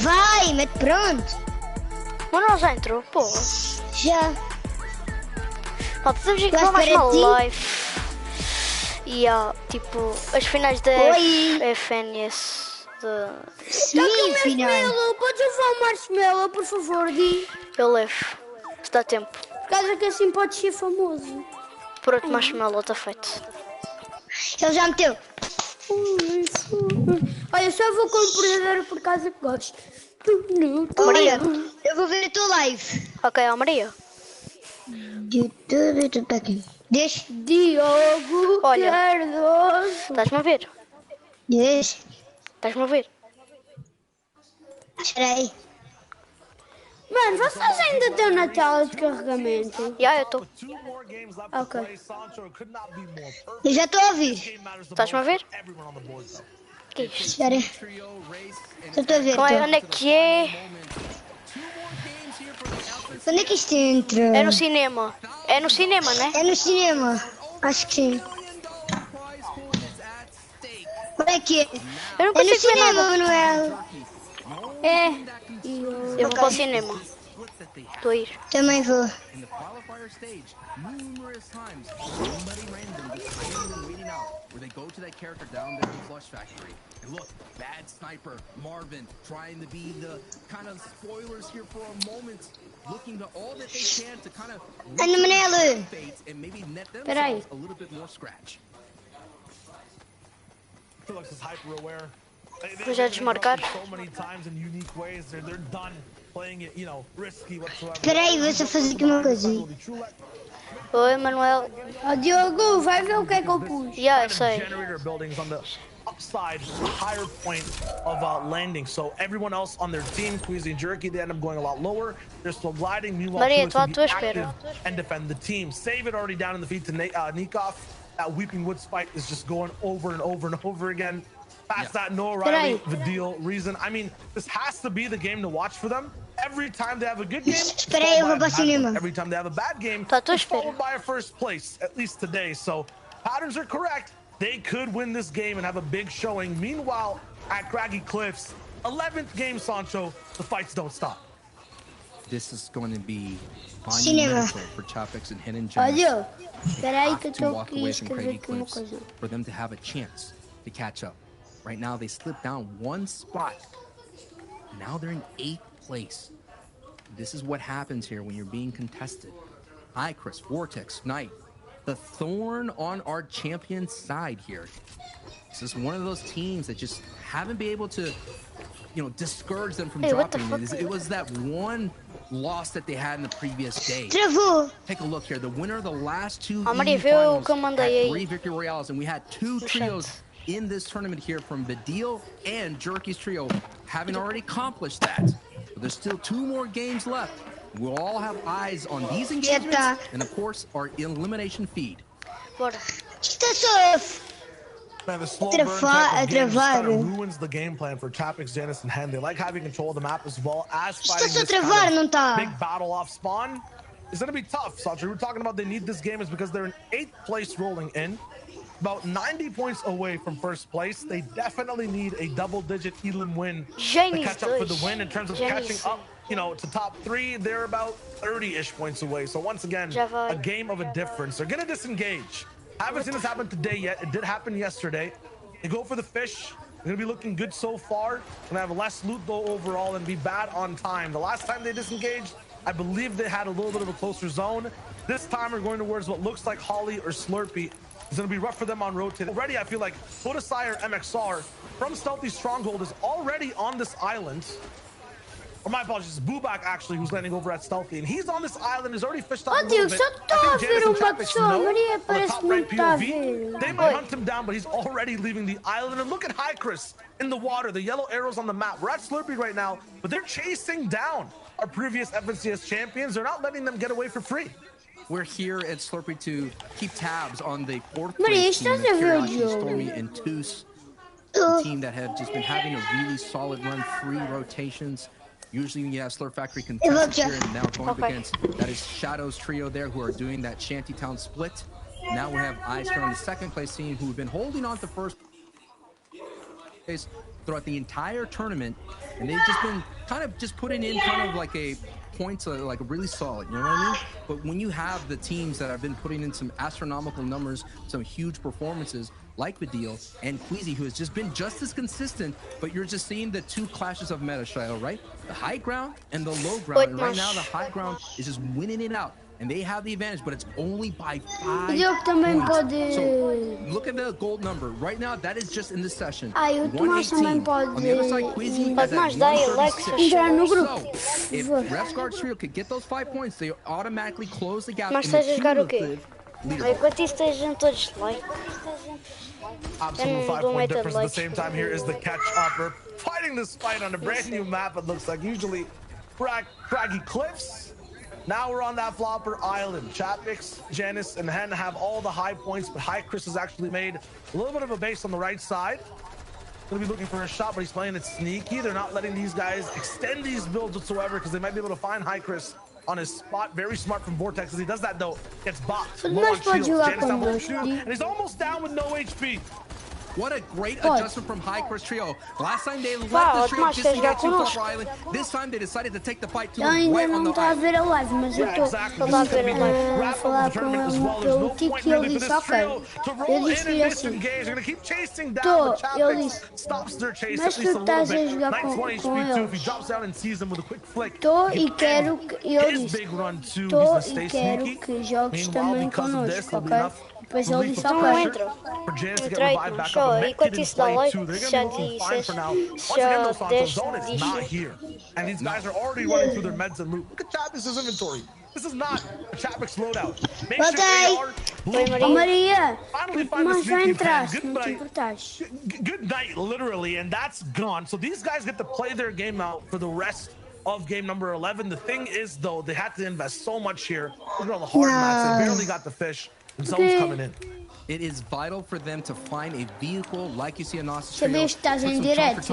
Vai, mete pronto. Mas não já entrou, pô. Já. Malta, temos que Vai para mais para uma ti. live. E tipo, as finais da Oi. FNS. Sim, final. Marshmallow, podes levar o marshmallow, por favor, Di? Eu levo. Se dá tempo. Por causa que assim podes ser famoso. Pronto, marshmallow está feito. Ele já meteu. Olha, eu só vou com o perdedor por causa que gosto. Maria, eu vou ver a tua live. Ok, ó Maria. YouTube, tudo para aqui. Deixa. Diogo Olha. Cardoso. Estás-me a ver? Deixa. Estás-me a ver? Espera aí. Mano, vocês ainda estão na tela de carregamento? Já, eu estou. Ok. Eu já estou a ouvir. Estás-me a ver? O que é isto? Espera aí. Já estou a ver. Onde é que é? Onde é que isto entra? É no cinema. É no cinema, né? É no cinema. Acho que sim. Onde é que é? Eu não É no consigo ver cinema, nada. Manuel. É. Eu vou para o cinema. Estou a ir. Também vou. In the qualifier stage, numerous times, somebody random deciding and waiting out, where they go to that character down there in Flush Factory. And look, bad sniper, Marvin, trying to be the kind of spoilers here for a moment, looking to all that they can to kind of Anda, Manelo. fates and maybe net Peraí. themselves a little bit more scratch. Felix is hyper aware. Vou já desmarcar. So many times in unique ways. They're done playing it, you know, risky whatsoever. Espera aí, vou só fazer aqui uma coisa. Oi, Manuel. Ó, Diogo, vai ver o que é que eu pus. Já, eu sei. Generator buildings on the upside, higher point of landing. So everyone else on their team, Queasy and Jerky, they end up going a lot lower. They're still gliding. Meanwhile, Maria, Felix will tô be à tua espera. active and defend the team. Save it already down in the feet to Nikov. That Weeping Wood spike is just going over and over and over again. Past that, Noah Riley, the deal, Reason. I mean, this has to be the game to watch for them. Every time they have a good game, it's Espera aí, eu vou followed by para a bad cinema. one. Every time they have a bad game, Tá à tua it's espera. followed by a first place, at least today. So patterns are correct. They could win this game and have a big showing. Meanwhile, at Craggy Cliffs, 11th game, Sancho, the fights don't stop. This is going to be Cinema. monumental for Chopix and Hidden Ó, Gems. Diogo, espera aí que eu Have to estou walk aqui a away from escrever Craggy aqui uma Cliffs coisa. for them to have a chance to catch up. Right now, they slipped down one spot. Now they're in 8th place. This is what happens here when you're being contested. Hi, Chris, Vortex, Knight. The thorn on our champion's side here. This is one of those teams that just haven't been able to, you know, discourage them from Hey, what the dropping. fuck? It was that one loss that they had in the previous day. Travou. Take a look here. The winner of the last two Ah, Maria, EU vê o finals que eu mandei had aí. 3 victory royales, and we had 2 trios in this tournament here from Badil and Jerky's trio, having already accomplished that. But there's still 2 more games left. We'll all have eyes on these engagements, tá. and of course, our elimination feed. Bora. Isto é só... Man, the slow Travar- burn type of game just travar. kind of ruins the game plan for Chapix, Janice, and Hen. They like having control of the map as well as Isto fighting é só this travar, kind não of tá? big battle off spawn. It's going to be tough, Sancho. We're talking about they need this game is because they're in 8th place rolling in. About 90 points away from first place. They definitely need a double-digit Elim win to Genius catch up for the dois. win. In terms of Genius. catching up, you know, to top 3, they're about 30-ish points away. So once again, Já vai. a game of a difference. They're going to disengage. Haven't seen this happen today yet. It did happen yesterday. They go for the fish. They're going to be looking good so far. Going to have less loot though overall and be bad on time. The last time they disengaged, I believe they had a little bit of a closer zone. This time we're going towards what looks like Holly or Slurpee. It's going to be rough for them on rotate. Already, I feel like Podesire MXR from Stealthy Stronghold is already on this island. Or my apologies, Bubak actually, who's landing over at Stealthy. And he's on this island, he's already fished out Ó, a little Diogo, bit. só estou a I think ver Janice and uma Chapix pessoa. know Maria on the parece top que não right está a POV. ver. They might hunt him down, but he's already leaving the island. And look at High Chris in the water, the yellow arrows on the map. We're at Slurpee right now, but they're chasing down our previous FNCS champions. They're not letting them get away for free. We're here at Slurpee to keep tabs on the 4th Maria, place team, estás the a ver o Curiosity, jogo? Stormy, and Toos. A team that have just been having a really solid run, 3 rotations. Usually when you have Slurp Factory contested here, and now going up against that is Shadow's trio there who are doing that Shantytown split. Now we have Ice here on the 2nd place team who have been holding on to first place throughout the entire tournament, and they've just been kind of just putting in kind of like a points like really solid, you know what I mean? But when you have the teams that have been putting in some astronomical numbers, some huge performances like Vidil and Queasy, who has just been just as consistent, but you're just seeing the two clashes of meta, Shiloh, right? The high ground and the low ground. And right now the high ground is just winning it out. And they have the advantage, but it's only by 5 points. So look at the gold number. Right now, that is just in this session. 118. On the other side, Queasy has at 136. So if Refsguard Trio could get those 5 points, they automatically close the gap. Mas estás a jogar o quê? Enquanto isso estejam todos like. Absolute 5-point difference at the same time. Here is the catch up. We're fighting this fight on a brand new map. It looks like usually craggy cliffs. Now we're on that Flopper Island. Chapix, Janice, and Hen have all the high points, but High Chris has actually made a little bit of a base on the right side. Gonna be looking for a shot, but he's playing it sneaky. They're not letting these guys extend these builds whatsoever because they might be able to find High Chris on his spot. Very smart from Vortex. As he does that though, gets bopped. And he's almost down with no HP. What a great adjustment from High Chris Trio. Last time they let the trio disengage to Flopper Island. This time they decided to take the fight to him right on the island. Yeah, exactly. This is going to be wrap up the tournament as well. There's no point really for this trio to roll in and disengage. They're going to keep chasing down, but Chapix stops their chase at least a little bit. 920 HP too. If he drops down and sees him with a quick flick, his big run too. He's going to stay sneaky. Meanwhile, because of this, there'll be enough Depois ele só entra. Entrei, não show. Enquanto isso dá like, já disse. Já deste. And these guys are already running through their meds and loot. Look at Chapix's inventory. This is not a Chapix loadout. Make sure they are blue. Maria, finally find the mas já sneaky fan. entraste, não te importaste. Good night, literally, and that's gone. So these guys get to play their game out for the rest of game number 11. The thing is, though, they had to invest so much here. Look at all the hard mats. They barely got the fish. And zone's coming in. It is vital for them to find a vehicle like you see in Nos Você vê que estás em direto, which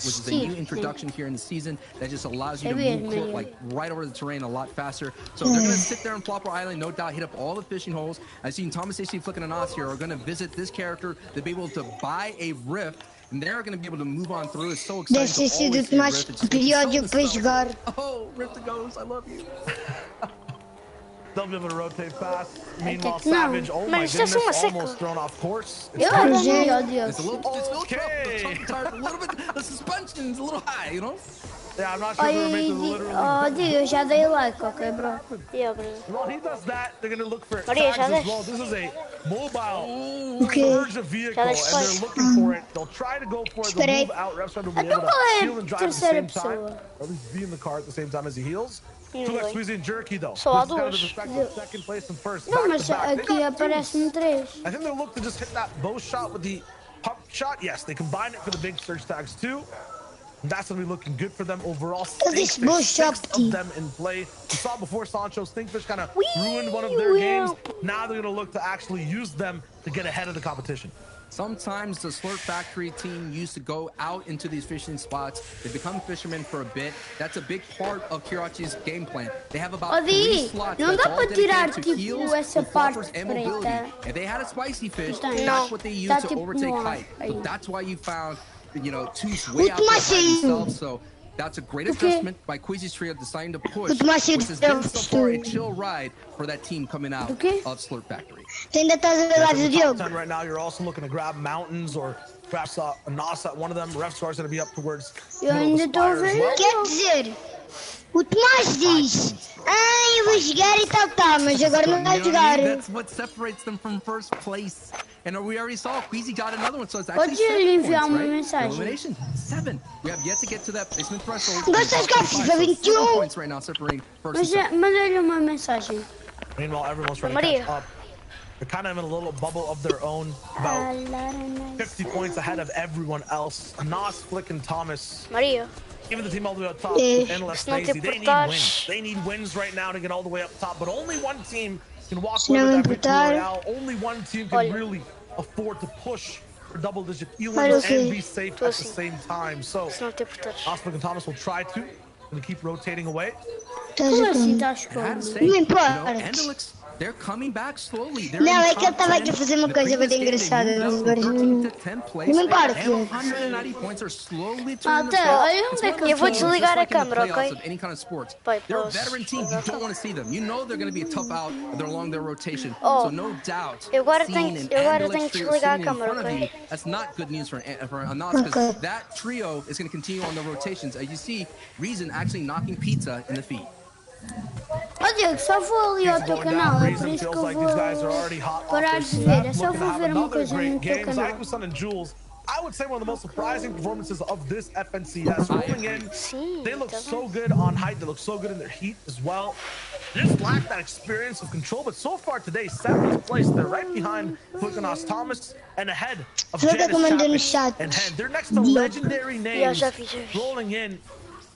is a new introduction here in the season that just allows you to move like right over the terrain a lot faster. So they're going to sit there on Flopper Island, no doubt, hit up all the fishing holes. I've seen Thomas AC Flick and Nos here are going to visit this character to be able to buy a rift. And they're going to be able to move on through. It's so exciting. Oh, Rift to Ghost, I love you. They'll be able to rotate fast. Meanwhile, Savage, oh my goodness, almost thrown off course. It's a little bit, the suspension's a little high, you know? Yeah, I'm not sure if they're made to literally... eu já dei like, okay, bro? Yeah, bro. While he does that, they're going to look for tags as well. This is a mobile surge of vehicle, and they're looking for it. They'll try to go for it. They'll move out. Refstar will be able to heal and drive at the same time. Or at least be in the car at the same time as he heals. Two-X Squeezy and Jerky, though. Só há duas. Second place and first. Não, mas aqui aparecem três. I think they'll look to just hit that bow shot with the pump shot. Yes, they combine it for the big surge tags, too. That's going to be looking good for them overall. Stinkfish, 6 of them in play. We saw before Sancho, Stinkfish kind of ruined one of their games. Now they're going to look to actually use them to get ahead of the competition. Sometimes the Slurp Factory team used to go out into these fishing spots. They become fishermen for a bit. That's a big part of Kirachi's game plan. They have about 3 slots that's all dedicated to heals, buffers, and mobility. If they had a spicy fish, that's what they use to overtake height. So that's why you found, you know, Tooth way out there by themselves. So that's a great adjustment by Queasy's trio deciding to push, which has been so far a chill ride for that team coming out of Slurp Factory. Right now, you're also looking to grab mountains or grab a Nos at one of them. Ref score's going to be up towards the middle of the spire as well. That's what separates them from first place. And we already saw Queasy got another one, so it's actually 7 points, right? Elimination 7. We have yet to get to that placement threshold. 7 points right now separating first and second. Meanwhile, everyone's trying to catch up. They're kind of in a little bubble of their own, about 50 points ahead of everyone else. Nos, Flick, and Thomas. Maria. Even the team all the way up top, Endless Lazy, they need wins. They need wins right now to get all the way up top, but only one team can walk away with that victory royale. Only one team can really afford to push for double-digit elims and be safe at the same time. So, Osman and Thomas will try to keep rotating away. I had to say, Endelix They're coming back slowly. They're Não, in é que ele top estava aqui 10. a fazer uma The coisa previous bem game, they engraçada. moved Mas up from agora 13th to 10th place. não me importa. And 190 points are slowly turning Até, themselves. olha onde é que Eu vou eu tô. desligar a Just like in the câmera, playoffs ok? of any kind of sports. Pai, They're a posso veteran team. You don't want to see them. You know they're going to be a tough out along their rotation. Oh. So no doubt, Eu agora seeing tenho- an eu agora Ambulance tenho que trio desligar a sitting in câmera, front of ok? you, that's not good news for Anas, because that trio is going to continue on the rotations. As you see, Reason actually knocking Pizza in the feet. Ó Diego, só vou ali ao teu canal, é por isso que eu vou parar de ver. É só vou ver uma coisa no teu canal. Zyko and Jules, I would say one of the most surprising performances of this FNCS. Rolling in, they look so good on height. They look so good in their heat as well. They just lack that experience of control. But so far today, 7th place. They're right behind Fukanos Thomas and ahead of Janice Chapman and Hen. They're next to legendary names rolling in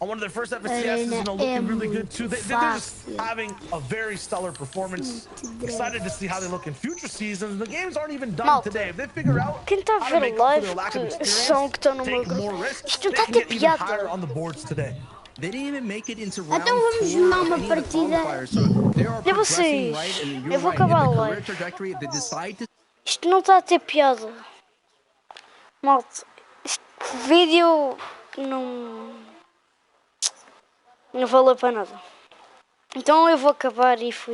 on one of their first FNCSs and looking really good too. They're just having a very stellar performance. Excited to see how they look in future seasons. The games aren't even done today. If they figure out Quem está a how to ver make up for their live lack of que experience, são que estão no meu take more grupo? risks, Isto they está a can ter get even higher piada. on the boards today. They didn't even make it into round Então vamos 4 jogar of uma any of the partida. qualifiers. So they are E progressing vocês? right, and Eu you're vou right. In acabar the a career live. trajectory, they decide to Isto não está a ter piada. Malta, este vídeo não valeu para nada. Então eu vou acabar e fui.